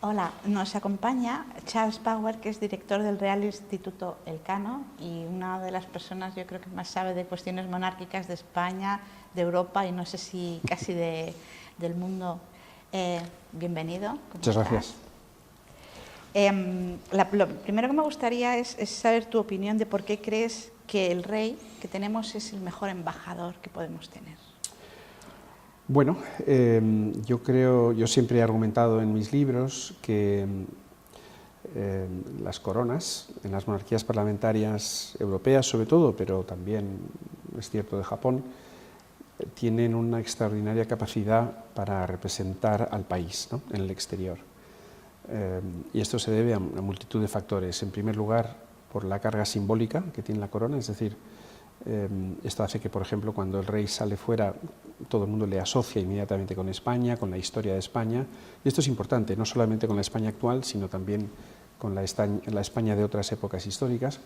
Hola, nos acompaña Charles Power, que es director del Real Instituto Elcano y una de las personas, yo creo, que más sabe de cuestiones monárquicas de España, de Europa y no sé si casi del mundo. Bienvenido. Muchas gracias. Lo primero que me gustaría es saber tu opinión de por qué crees que el rey que tenemos es el mejor embajador que podemos tener. Bueno, yo siempre he argumentado en mis libros que las coronas en las monarquías parlamentarias europeas sobre todo, pero también es cierto de Japón, tienen una extraordinaria capacidad para representar al país, ¿no?, en el exterior. Y esto se debe a una multitud de factores. En primer lugar, por la carga simbólica que tiene la corona, es decir, esto hace que, por ejemplo, cuando el rey sale fuera, todo el mundo le asocia inmediatamente con España, con la historia de España, y esto es importante, no solamente con la España actual, sino también con la España de otras épocas históricas.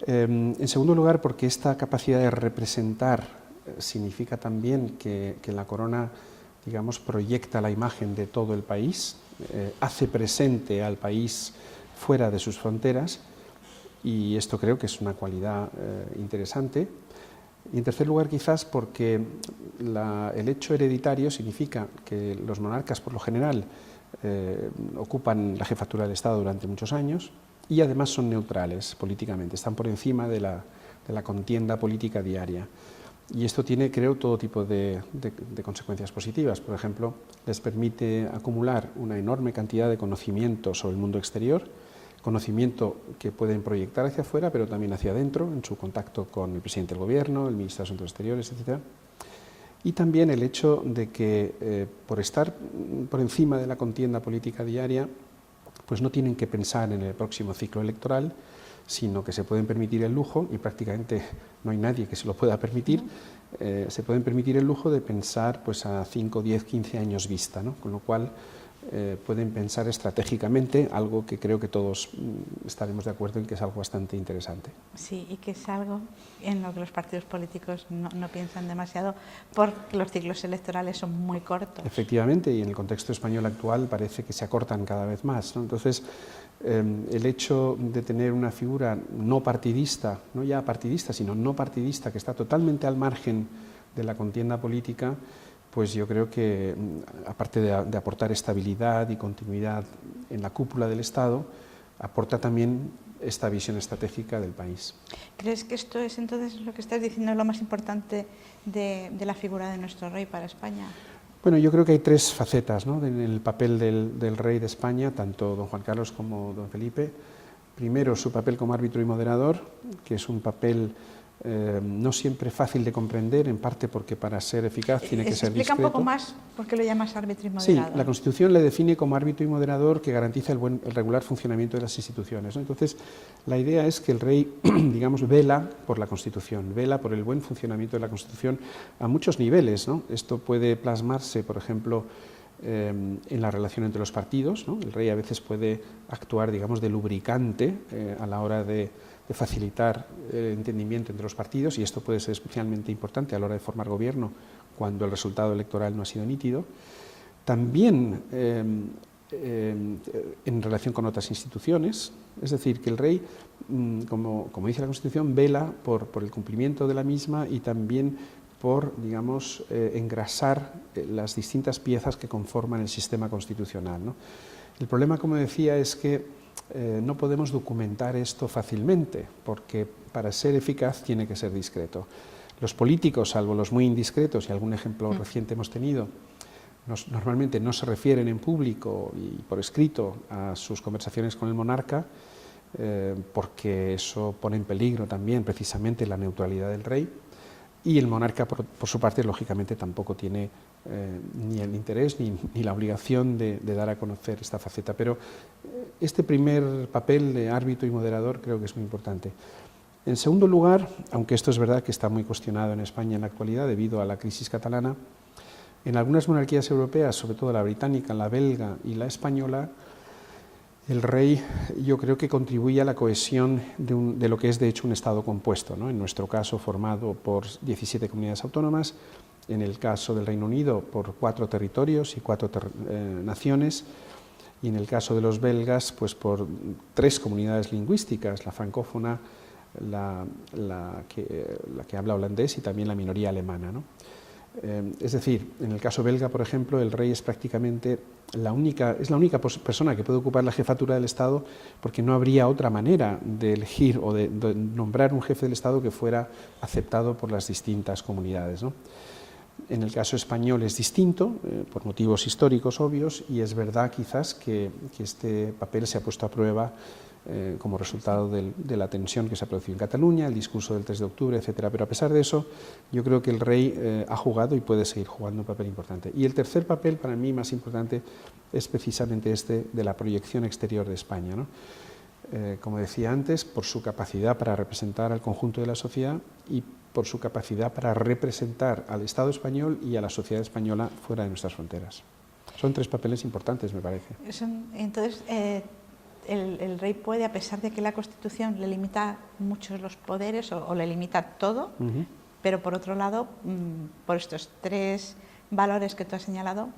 En segundo lugar, porque esta capacidad de representar significa también que la corona, digamos, proyecta la imagen de todo el país, hace presente al país fuera de sus fronteras, y esto creo que es una cualidad interesante. Y en tercer lugar, quizás porque el hecho hereditario significa que los monarcas, por lo general, ocupan la jefatura del Estado durante muchos años y además son neutrales políticamente, están por encima de la contienda política diaria. Y esto tiene, creo, todo tipo de consecuencias positivas. Por ejemplo, les permite acumular una enorme cantidad de conocimiento sobre el mundo exterior, conocimiento que pueden proyectar hacia afuera, pero también hacia adentro, en su contacto con el presidente del gobierno, el ministro de Asuntos Exteriores, etc. Y también el hecho de que, por estar por encima de la contienda política diaria, pues no tienen que pensar en el próximo ciclo electoral, sino que se pueden permitir el lujo, y prácticamente no hay nadie que se lo pueda permitir, se pueden permitir el lujo de pensar pues, a 5, 10, 15 años vista, ¿no? Con lo cual pueden pensar estratégicamente, algo que creo que todos estaremos de acuerdo en que es algo bastante interesante. Sí, y que es algo en lo que los partidos políticos no piensan demasiado, porque los ciclos electorales son muy cortos. Efectivamente, y en el contexto español actual parece que se acortan cada vez más, ¿no? Entonces, el hecho de tener una figura no partidista, no ya partidista, sino no partidista, que está totalmente al margen de la contienda política, pues yo creo que, aparte de aportar estabilidad y continuidad en la cúpula del Estado, aporta también esta visión estratégica del país. ¿Crees que esto es entonces lo que estás diciendo, lo más importante de la figura de nuestro rey para España? Bueno, yo creo que hay tres facetas, ¿no?, en el papel del rey de España, tanto don Juan Carlos como don Felipe. Primero, su papel como árbitro y moderador, que es un papel no siempre fácil de comprender, en parte porque para ser eficaz tiene que ser discreto. Explica un poco más por qué lo llamas árbitro y moderador. Sí, la Constitución le define como árbitro y moderador que garantiza el regular funcionamiento de las instituciones, ¿no? Entonces, la idea es que el rey, digamos, vela por la Constitución, vela por el buen funcionamiento de la Constitución a muchos niveles, ¿no? Esto puede plasmarse, por ejemplo, en la relación entre los partidos, ¿no? El rey a veces puede actuar, digamos, de lubricante a la hora de facilitar el entendimiento entre los partidos, y esto puede ser especialmente importante a la hora de formar gobierno cuando el resultado electoral no ha sido nítido. También en relación con otras instituciones, es decir, que el rey, como dice la Constitución, vela por el cumplimiento de la misma y también por, digamos, engrasar las distintas piezas que conforman el sistema constitucional, ¿no? El problema, como decía, es que no podemos documentar esto fácilmente, porque para ser eficaz tiene que ser discreto. Los políticos, salvo los muy indiscretos, y algún ejemplo reciente hemos tenido, normalmente no se refieren en público y por escrito a sus conversaciones con el monarca, porque eso pone en peligro también precisamente la neutralidad del rey, y el monarca, por su parte, lógicamente tampoco tiene ni el interés ni la obligación de dar a conocer esta faceta. Pero este primer papel de árbitro y moderador creo que es muy importante. En segundo lugar, aunque esto es verdad que está muy cuestionado en España en la actualidad debido a la crisis catalana, en algunas monarquías europeas, sobre todo la británica, la belga y la española, el rey, yo creo que contribuye a la cohesión de lo que es de hecho un Estado compuesto, ¿no? En nuestro caso formado por 17 comunidades autónomas, en el caso del Reino Unido por 4 territorios y 4 naciones, y en el caso de los belgas, pues por 3 comunidades lingüísticas, la francófona, la que habla holandés y también la minoría alemana, ¿no? Es decir, en el caso belga, por ejemplo, el rey es prácticamente la única persona que puede ocupar la jefatura del Estado, porque no habría otra manera de elegir o de nombrar un jefe del Estado que fuera aceptado por las distintas comunidades, ¿no? En el caso español es distinto, por motivos históricos obvios, y es verdad quizás que este papel se ha puesto a prueba como resultado de la tensión que se ha producido en Cataluña, el discurso del 3 de octubre, etcétera. Pero a pesar de eso, yo creo que el rey ha jugado y puede seguir jugando un papel importante. Y el tercer papel, para mí más importante, es precisamente este de la proyección exterior de España, ¿no? Como decía antes, por su capacidad para representar al conjunto de la sociedad y por su capacidad para representar al Estado español y a la sociedad española fuera de nuestras fronteras. Son 3 papeles importantes, me parece. Entonces, el rey puede, a pesar de que la Constitución le limita muchos los poderes o le limita todo, pero por otro lado, por estos 3 valores que tú has señalado,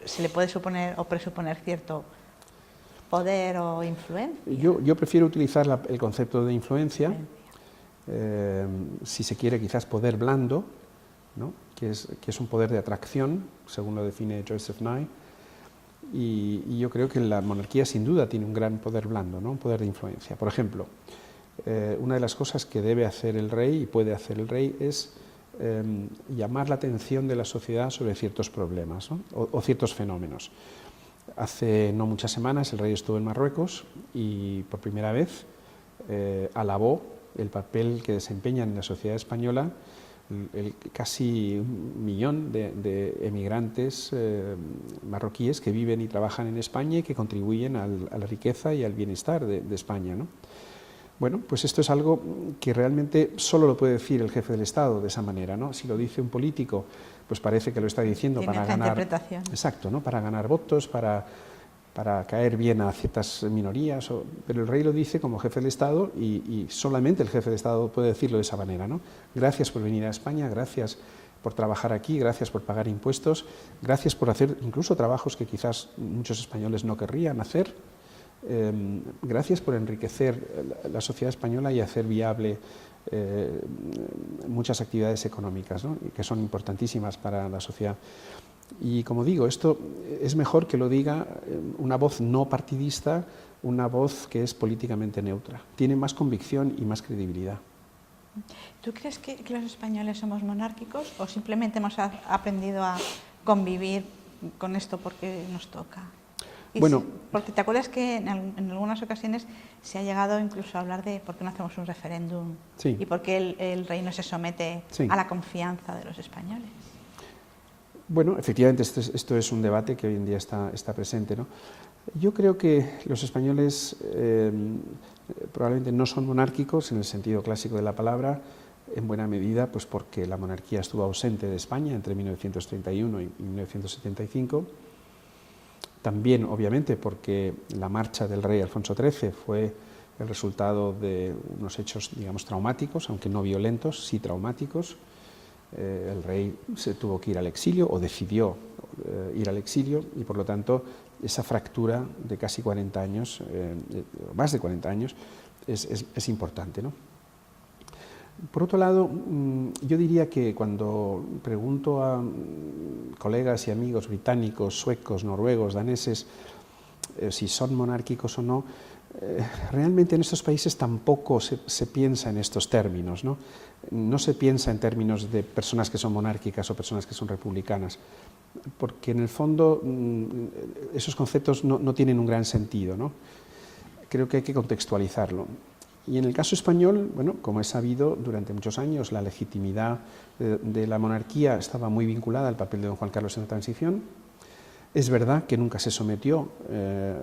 se le puede suponer o presuponer cierto poder o influencia. Yo prefiero utilizar el concepto de influencia, si se quiere quizás poder blando, ¿no? que es un poder de atracción, según lo define Joseph Nye, y yo creo que la monarquía sin duda tiene un gran poder blando, ¿no? Un poder de influencia. Por ejemplo, una de las cosas que debe hacer el rey y puede hacer el rey es llamar la atención de la sociedad sobre ciertos problemas, ¿no? o ciertos fenómenos. Hace no muchas semanas el rey estuvo en Marruecos y por primera vez alabó el papel que desempeñan en la sociedad española el casi 1 millón de emigrantes marroquíes que viven y trabajan en España y que contribuyen a la riqueza y al bienestar de España, ¿no? Bueno, pues esto es algo que realmente solo lo puede decir el jefe del Estado de esa manera, ¿no? Si lo dice un político, pues parece que lo está diciendo para ganar... interpretación. Exacto, ¿no? Para ganar votos, para caer bien a ciertas minorías, pero el rey lo dice como jefe del Estado y solamente el jefe del Estado puede decirlo de esa manera, ¿no? Gracias por venir a España, gracias por trabajar aquí, gracias por pagar impuestos, gracias por hacer incluso trabajos que quizás muchos españoles no querrían hacer, gracias por enriquecer la sociedad española y hacer viable muchas actividades económicas, ¿no? que son importantísimas para la sociedad. Y como digo, esto es mejor que lo diga una voz no partidista, una voz que es políticamente neutra. Tiene más convicción y más credibilidad. ¿Tú crees que los españoles somos monárquicos o simplemente hemos aprendido a convivir con esto porque nos toca? Bueno, porque te acuerdas que en algunas ocasiones se ha llegado incluso a hablar de por qué no hacemos un referéndum, sí, y por qué el rey no se somete a la confianza de los españoles. Bueno, efectivamente esto es un debate que hoy en día está presente, ¿no? Yo creo que los españoles probablemente no son monárquicos en el sentido clásico de la palabra, en buena medida pues porque la monarquía estuvo ausente de España entre 1931 y 1975. También, obviamente, porque la marcha del rey Alfonso XIII fue el resultado de unos hechos, digamos, traumáticos, aunque no violentos, sí traumáticos. El rey se tuvo que ir al exilio, o decidió ir al exilio, y por lo tanto esa fractura de casi 40 años, más de 40 años, es importante, ¿no? Por otro lado, yo diría que cuando pregunto a colegas y amigos británicos, suecos, noruegos, daneses, si son monárquicos o no, realmente en estos países tampoco se piensa en estos términos, ¿no? No se piensa en términos de personas que son monárquicas o personas que son republicanas, porque en el fondo esos conceptos no tienen un gran sentido, ¿no? Creo que hay que contextualizarlo. Y en el caso español, bueno, como es sabido, durante muchos años la legitimidad de la monarquía estaba muy vinculada al papel de don Juan Carlos en la transición. Es verdad que nunca se sometió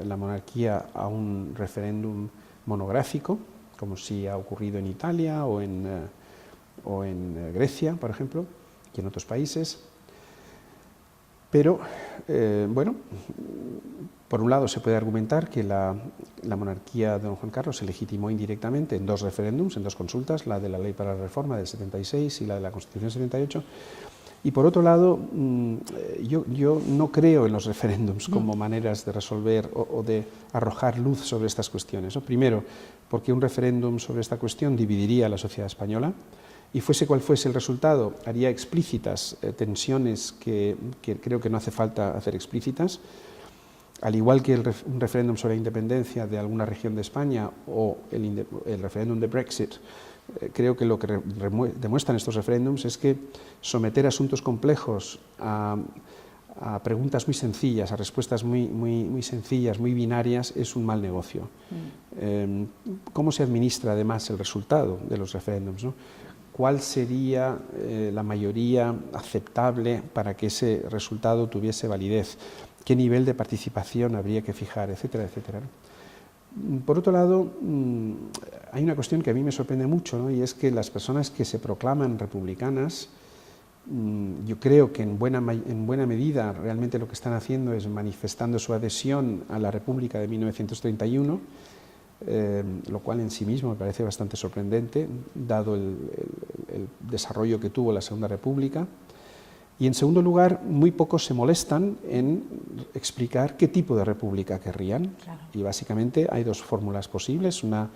la monarquía a un referéndum monográfico, como sí ha ocurrido en Italia o en Grecia, por ejemplo, y en otros países. Pero, bueno, por un lado se puede argumentar que la monarquía de don Juan Carlos se legitimó indirectamente en 2 referéndums, en 2 consultas, la de la Ley para la Reforma del 76 y la de la Constitución 78, Y por otro lado, yo no creo en los referéndums como maneras de resolver o de arrojar luz sobre estas cuestiones, ¿no? Primero, porque un referéndum sobre esta cuestión dividiría a la sociedad española y fuese cual fuese el resultado, haría explícitas tensiones que creo que no hace falta hacer explícitas, al igual que un referéndum sobre la independencia de alguna región de España o el referéndum de Brexit. Creo que lo que demuestran estos referéndums es que someter asuntos complejos a preguntas muy sencillas, a respuestas muy sencillas, muy binarias, es un mal negocio. ¿Cómo se administra además el resultado de los referéndums, ¿no? ¿Cuál sería la mayoría aceptable para que ese resultado tuviese validez? ¿Qué nivel de participación habría que fijar? Etcétera, etcétera, ¿no? Por otro lado, hay una cuestión que a mí me sorprende mucho, ¿no? Y es que las personas que se proclaman republicanas, yo creo que en buena medida realmente lo que están haciendo es manifestando su adhesión a la República de 1931, lo cual en sí mismo me parece bastante sorprendente, dado el desarrollo que tuvo la Segunda República. Y en segundo lugar, muy pocos se molestan en explicar qué tipo de república querrían. Claro. Y básicamente hay dos fórmulas posibles, una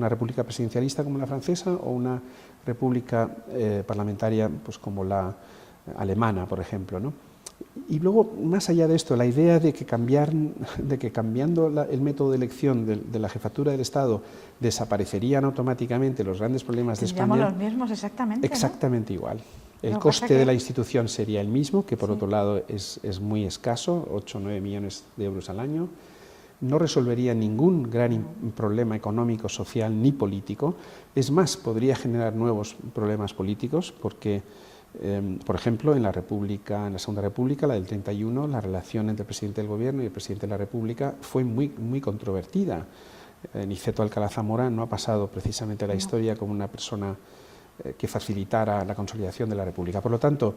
república presidencialista como la francesa o una república parlamentaria pues como la alemana, por ejemplo, ¿no? Y luego, más allá de esto, la idea de que cambiando el método de elección de la jefatura del Estado desaparecerían automáticamente los grandes problemas de España. Los mismos exactamente. Exactamente, ¿no? Igual. El coste de la institución sería el mismo, que por otro lado es muy escaso, 8 o 9 millones de euros al año. No resolvería ningún gran problema económico, social ni político. Es más, podría generar nuevos problemas políticos porque, por ejemplo, en la Segunda República, la del 31, la relación entre el presidente del Gobierno y el presidente de la República fue muy controvertida. Niceto Alcalá Zamora no ha pasado precisamente a la historia como una persona que facilitara la consolidación de la República. Por lo tanto,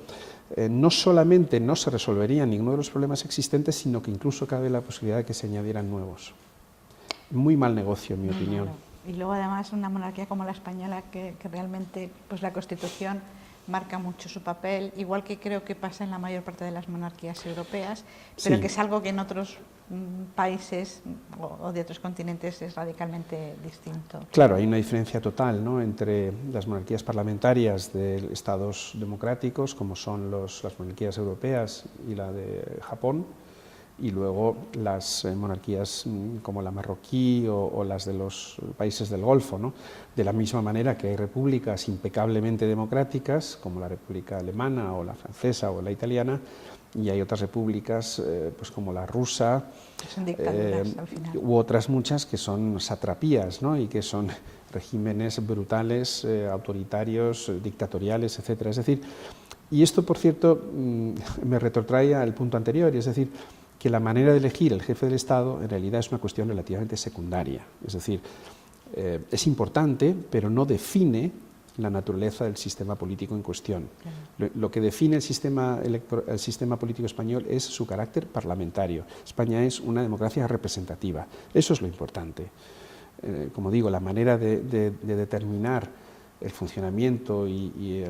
no solamente no se resolverían ninguno de los problemas existentes, sino que incluso cabe la posibilidad de que se añadieran nuevos. Muy mal negocio, en mi opinión. Y luego, además, una monarquía como la española, que realmente pues, la Constitución marca mucho su papel, igual que creo que pasa en la mayor parte de las monarquías europeas, pero que es algo que en otros países o de otros continentes es radicalmente distinto. Claro, hay una diferencia total, ¿no?, entre las monarquías parlamentarias de estados democráticos, como son las monarquías europeas y la de Japón, y luego las monarquías como la marroquí o las de los países del Golfo, ¿no? De la misma manera que hay repúblicas impecablemente democráticas, como la República Alemana o la francesa o la italiana, y hay otras repúblicas pues como la rusa, son dictaduras, al final, u otras muchas que son satrapías, ¿no?, y que son regímenes brutales, autoritarios, dictatoriales, etcétera. Es decir, y esto, por cierto, me retrotrae al punto anterior, es decir, que la manera de elegir el jefe del Estado en realidad es una cuestión relativamente secundaria, es decir, es importante, pero no define la naturaleza del sistema político en cuestión. Claro. Lo que define el sistema político español es su carácter parlamentario. España es una democracia representativa, eso es lo importante. Como digo, la manera de determinar el funcionamiento y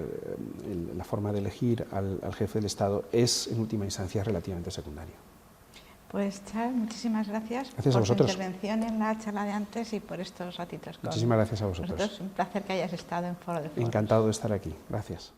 la forma de elegir al jefe del Estado es, en última instancia, relativamente secundaria. Pues Charles, muchísimas gracias por tu intervención en la charla de antes y por estos ratitos con Muchísimas gracias a vosotros. Un placer que hayas estado en Foro de Foros. Encantado de estar aquí. Gracias.